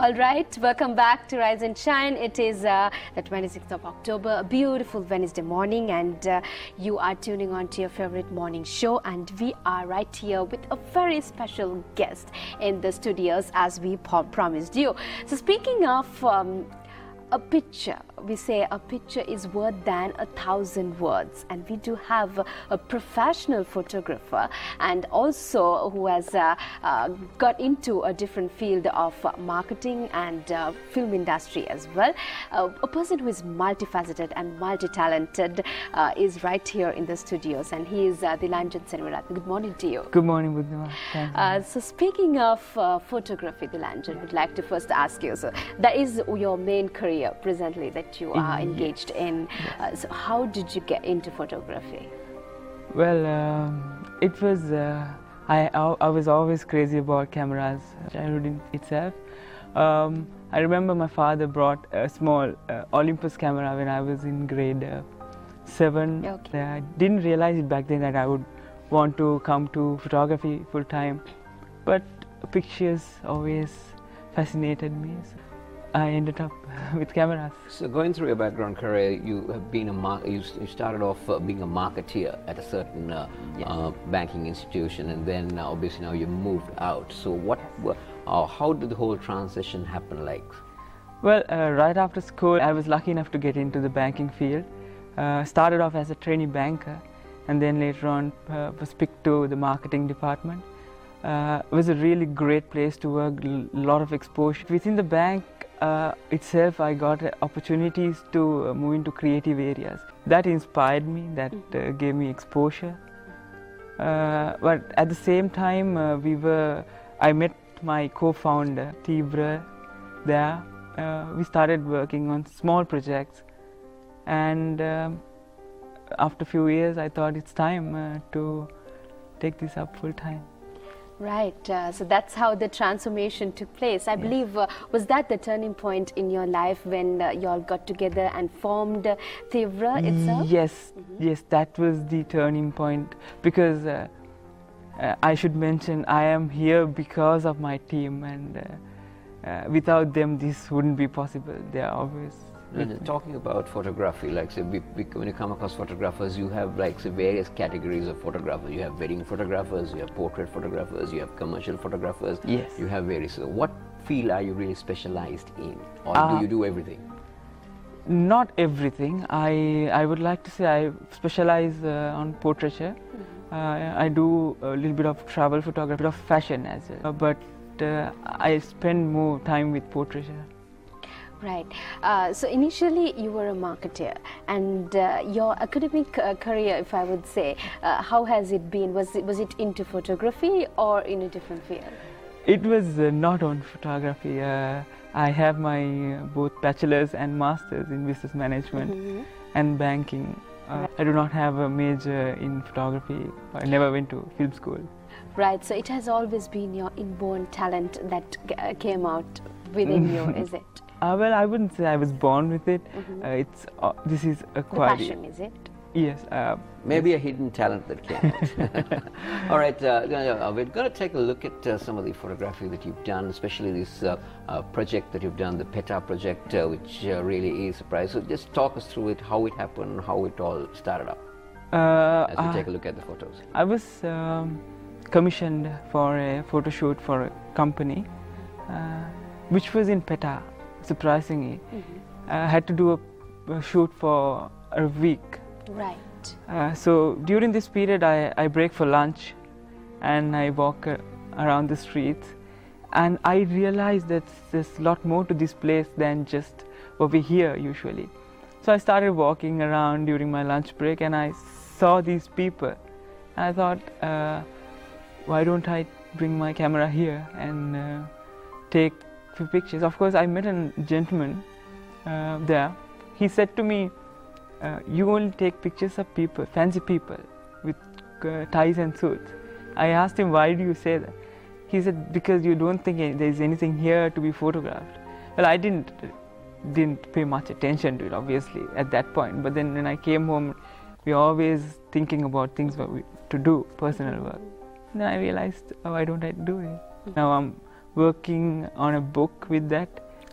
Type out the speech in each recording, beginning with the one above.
All right, welcome back to Rise and Shine. It is the 26th of October, a beautiful Wednesday morning, and you are tuning on to your favorite morning show, and we are right here with a very special guest in the studios as we promised you. So speaking of a picture, we say a picture is worth than 1,000 words, and we do have a professional photographer and also who has got into a different field of marketing and film industry as well. A person who is multifaceted and multi-talented is right here in the studios, and he is Dilanjan Seneviratne. Good morning to you. Good morning, Buddha. Thank you. So speaking of photography, Dilanjan, would like to first ask you, so that is your main career presently that you are engaged in. So how did you get into photography? Well, it was, I was always crazy about cameras, childhood in itself. I remember my father brought a small Olympus camera when I was in grade 7. Okay. I didn't realize it back then that I would want to come to photography full time, but pictures always fascinated me. So I ended up with cameras. So going through your background career, you have been you started off being a marketeer at a certain banking institution, and then obviously now you moved out. So how did the whole transition happen like? Well, right after school, I was lucky enough to get into the banking field. Started off as a trainee banker, and then later on was picked to the marketing department. It was a really great place to work, a lot of exposure. Within the bank itself, I got opportunities to move into creative areas. That inspired me, that gave me exposure. But at the same time, I met my co-founder, Theewra, there. We started working on small projects, and after a few years, I thought it's time to take this up full time. Right, so that's how the transformation took place. I believe, was that the turning point in your life when you all got together and formed Theewra itself? Yes, yes, that was the turning point, because I should mention I am here because of my team, and without them this wouldn't be possible. They are always talking about photography, like say, when you come across photographers, you have like say, various categories of photographers. You have wedding photographers, you have portrait photographers, you have commercial photographers. Yes. You have various. So what field are you really specialized in, or do you do everything? Not everything. I would like to say I specialize on portraiture. I do a little bit of travel photography, a bit of fashion as well. But I spend more time with portraiture. Right. So initially you were a marketer, and your academic career, if I would say, how has it been? Was it into photography or in a different field? It was not on photography. I have my both bachelor's and master's in business management and banking. I do not have a major in photography. I never went to film school. Right. So it has always been your inborn talent that came out within you, is it? Well, I wouldn't say I was born with it. This is acquired. The passion, is it? Yes. Maybe a hidden talent that came out. All right, we're going to take a look at some of the photography that you've done, especially this project that you've done, the Pettah project, which really is a surprise. So just talk us through it, how it happened, how it all started up, as we take a look at the photos. I was commissioned for a photo shoot for a company, which was in Pettah. Surprisingly, I had to do a shoot for a week. Right. So during this period, I break for lunch, and I walk around the streets, and I realized that there's a lot more to this place than just what we hear usually. So I started walking around during my lunch break, and I saw these people, and I thought, why don't I bring my camera here and take few pictures. Of course, I met a gentleman there. He said to me, you only take pictures of people, fancy people with ties and suits. I asked him, why do you say that? He said, because you don't think there is anything here to be photographed. Well, I didn't pay much attention to it, obviously, at that point. But then when I came home, we were always thinking about things to do, personal work. Then I realized, why don't I do it? Now I'm working on a book with that.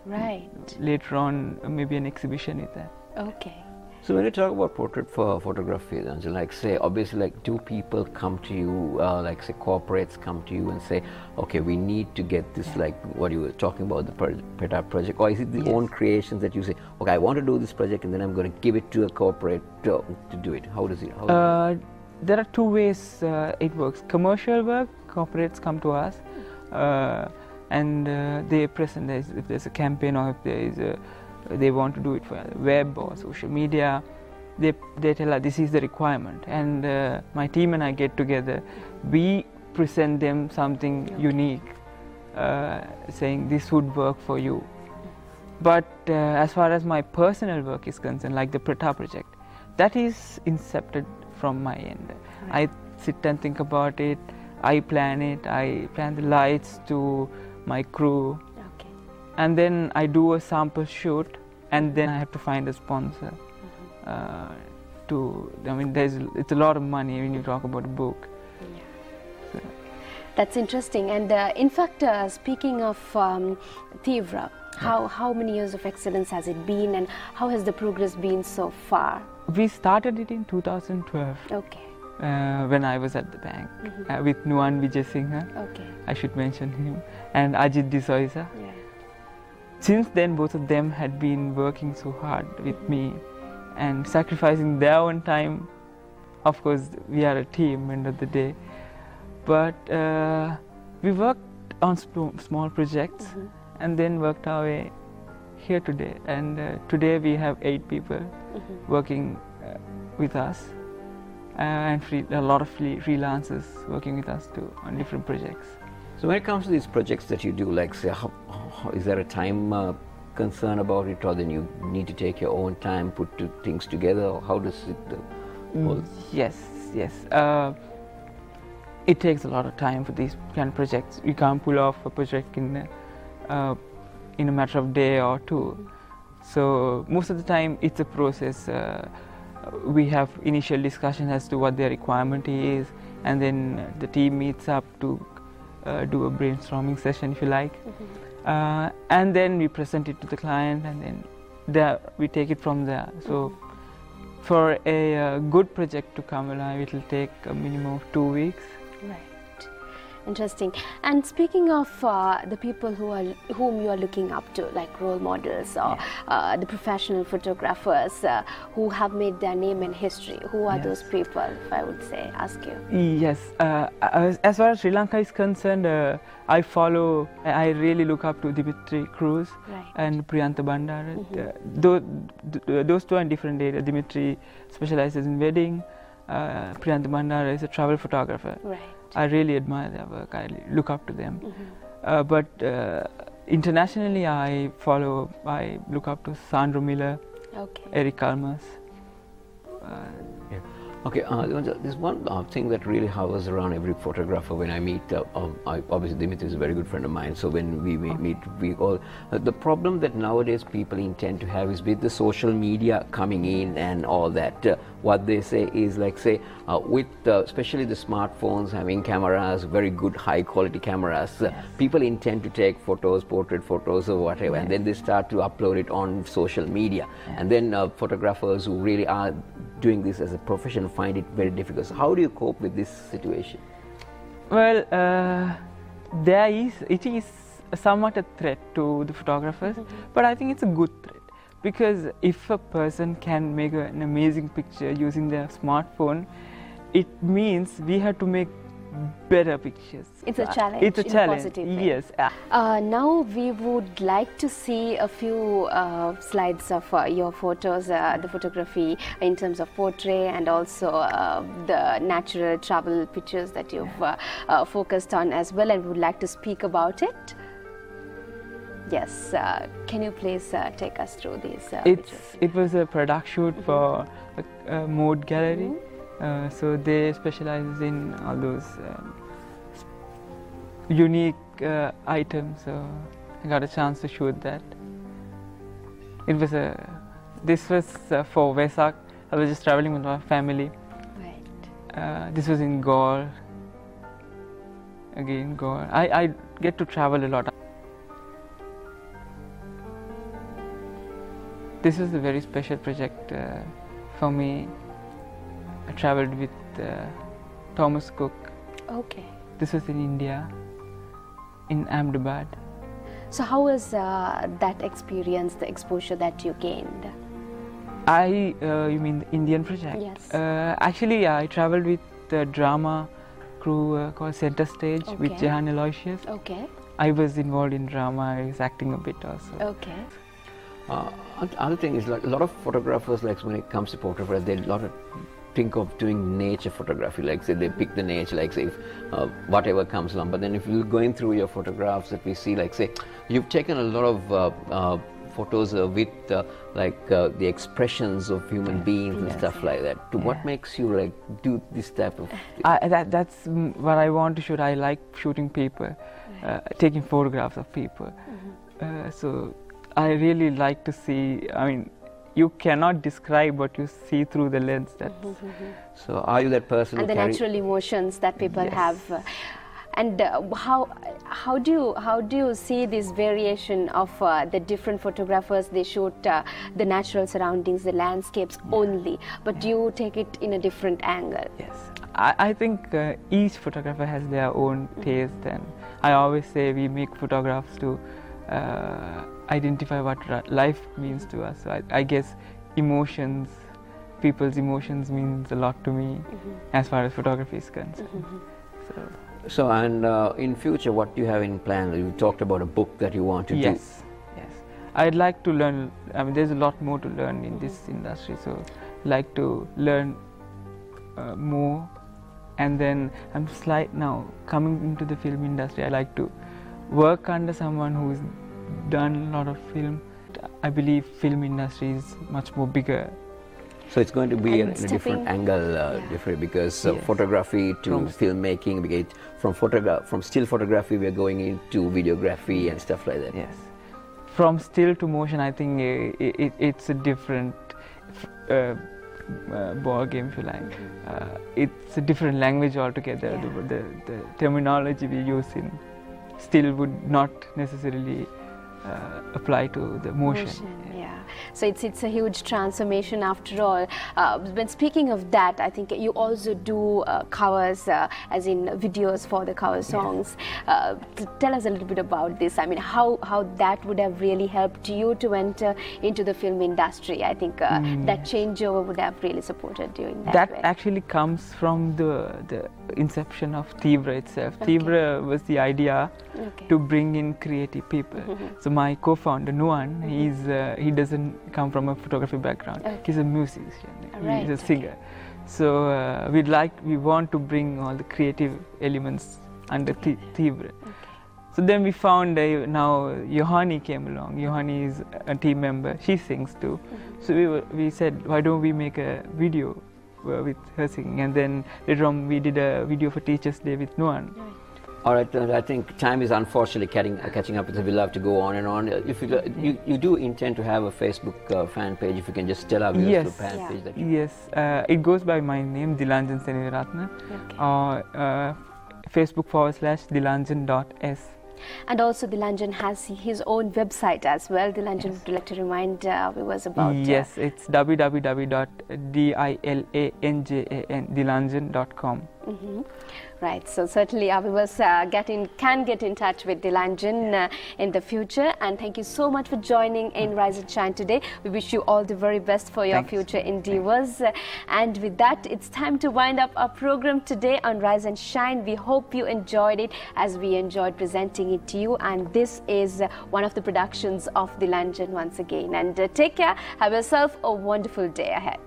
Right. Later on, maybe an exhibition with that. Okay. So when you talk about portrait photography, Dilanjan, like say, obviously, like do people come to you, like say corporates come to you and say, okay, we need to get this, like what you were talking about, the Pettah project, or is it the own creations that you say, okay, I want to do this project and then I'm going to give it to a corporate to do it? How does it? There are two ways it works. Commercial work, corporates come to us and they present if there's a campaign or if there is they want to do it for web or social media. They tell us this is the requirement, and my team and I get together. We present them something unique, saying this would work for you. But as far as my personal work is concerned, like the Pettah project, that is incepted from my end. I sit and think about it. I plan it. I plan the lights to my crew. And then I do a sample shoot, and then I have to find a sponsor. I mean, it's a lot of money when you talk about a book. Yeah. So. That's interesting. And in fact, speaking of Theewra, how many years of excellence has it been, and how has the progress been so far? We started it in 2012. Okay. When I was at the bank with Nuan Vijay Singha. Okay. I should mention him, and Ajit D'Souza. Yeah. Since then, both of them had been working so hard with me and sacrificing their own time. Of course, we are a team end of the day. But we worked on small projects and then worked our way here today. And today we have 8 people working with us, and a lot of freelancers working with us too on different projects. So when it comes to these projects that you do, like say, is there a time concern about it, or then you need to take your own time, put things together, or how does it? Yes. It takes a lot of time for these kind of projects. You can't pull off a project in a matter of day or two. So most of the time it's a process. We have initial discussion as to what their requirement is, and then the team meets up to do a brainstorming session, if you like, and then we present it to the client, and then we take it from there. So for a good project to come alive, it will take a minimum of 2 weeks. Right. Interesting. And speaking of the people whom you are looking up to, like role models or the professional photographers who have made their name in history, who are those people, if I would say, ask you? Yes. As far as Sri Lanka is concerned, I really look up to Dimitri Cruz and Priyantha Bandara. Those two are in different areas. Dimitri specializes in wedding. Priyantha Bandara is a travel photographer. Right. I really admire their work. I look up to them. But internationally, I look up to Sandro Miller, Eric Kalmas. Okay, there's one thing that really hovers around every photographer when I meet. Obviously, Dimitri is a very good friend of mine, so when we meet, we all. The problem that nowadays people intend to have is with the social media coming in and all that. What they say is like, say, with especially the smartphones having cameras, very good high quality cameras, people intend to take photos, portrait photos or whatever, and then they start to upload it on social media. And then photographers who really are doing this as a profession find it very difficult. So how do you cope with this situation? Well, it is somewhat a threat to the photographers, but I think it's a good threat, because if a person can make an amazing picture using their smartphone, it means we have to make better pictures. It's a challenge. It's a challenge. Yes. Now we would like to see a few slides of your photos, the photography in terms of portrait, and also the natural travel pictures that you've focused on as well, and we would like to speak about it. Yes, can you please take us through these pictures? It was a product shoot for a mode gallery. So they specialize in all those unique items. So I got a chance to shoot that. This was for Vesak. I was just traveling with my family. Right. This was in Galle. again go. I get to travel a lot. This is a very special project for me. I traveled with Thomas Cook. Okay. This was in India, in Ahmedabad. So how was that experience, the exposure that you gained? You mean the Indian project? Yes. Actually, I traveled with the drama crew called Center Stage with Okay. Jehan Aloysius. Okay. I was involved in drama. I was acting a bit also. Okay. Other thing is, like, a lot of photographers, like when it comes to photography, they think of doing nature photography. Like, say they pick the nature, like say if, whatever comes along. But then if you're going through your photographs that we see, like say you've taken a lot of photos with the expressions of human beings and stuff like that. What makes you like do this type of? That's what I want to shoot. I like shooting people, taking photographs of people. So I really like to see. I mean, you cannot describe what you see through the lens. So are you that person? And the natural emotions that people have. And how do you see this variation of the different photographers? They shoot the natural surroundings, the landscapes only, but do you take it in a different angle? Yes, I think each photographer has their own taste, and I always say we make photographs to identify what life means to us. So I guess emotions, people's emotions means a lot to me as far as photography is concerned. So and in future, what do you have in plan? You talked about a book that you want to do. Yes, I'd like to learn. I mean, there's a lot more to learn in this industry, so I'd like to learn more. And then I'm now coming into the film industry. I like to work under someone who's done a lot of film. I believe film industry is much more bigger. So it's going to be in a different angle, different, because photography to filmmaking. We get from still photography, we are going into videography and stuff like that. Yes, from still to motion, I think it's a different ball game, if you like. It's a different language altogether. The terminology we use in still would not necessarily apply to the motion. So it's a huge transformation after all. When speaking of that, I think you also do covers, as in videos for the cover songs. Tell us a little bit about this. I mean, how that would have really helped you to enter into the film industry. I think that changeover would have really supported you in that way. Actually comes from the inception of Theewra itself. Theewra was the idea to bring in creative people. So my co-founder Nuan, he doesn't come from a photography background. He's a musician. He's a singer. So we want to bring all the creative elements under Theewra. So then we found now Yohani came along. Yohani is a team member. She sings too. So we said, why don't we make a video with her singing? And then later on we did a video for Teachers' Day with Nuan. All right, I think time is unfortunately catching up with us. We love to go on and on. If you do intend to have a Facebook fan page, if you can just tell our viewers the fan page that you... Yes, it goes by my name, Dilanjan Seneviratne, or Facebook/Dilanjan.s. And also Dilanjan has his own website as well. Dilanjan, would you like to remind viewers about? Yes, it's www.dilanjan.com. Right, so certainly our viewers can get in touch with Dilanjan in the future. And thank you so much for joining in Rise and Shine today. We wish you all the very best for your future endeavors. And with that, it's time to wind up our program today on Rise and Shine. We hope you enjoyed it as we enjoyed presenting it to you. And this is one of the productions of Dilanjan once again. And take care. Have yourself a wonderful day ahead.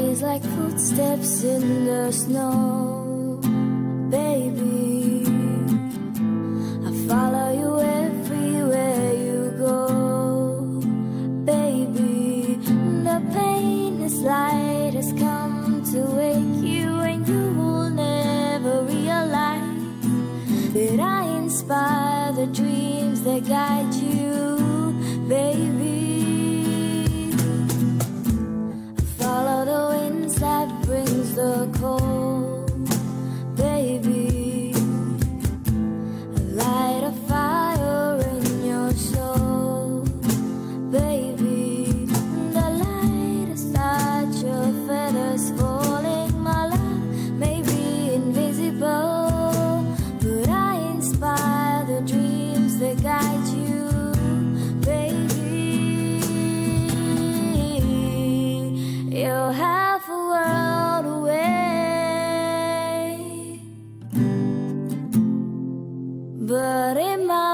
It's like footsteps in the snow, baby. I follow you everywhere you go, baby. The pain is light has come to wake you, and you will but I inspire the dreams that guide you, baby. Follow the winds that brings the cold, baby. Light a fire in your soul, baby. The light is such your feathers falling, my love may be invisible, but I inspire the dreams that guide you, baby. You're half a world away, but in my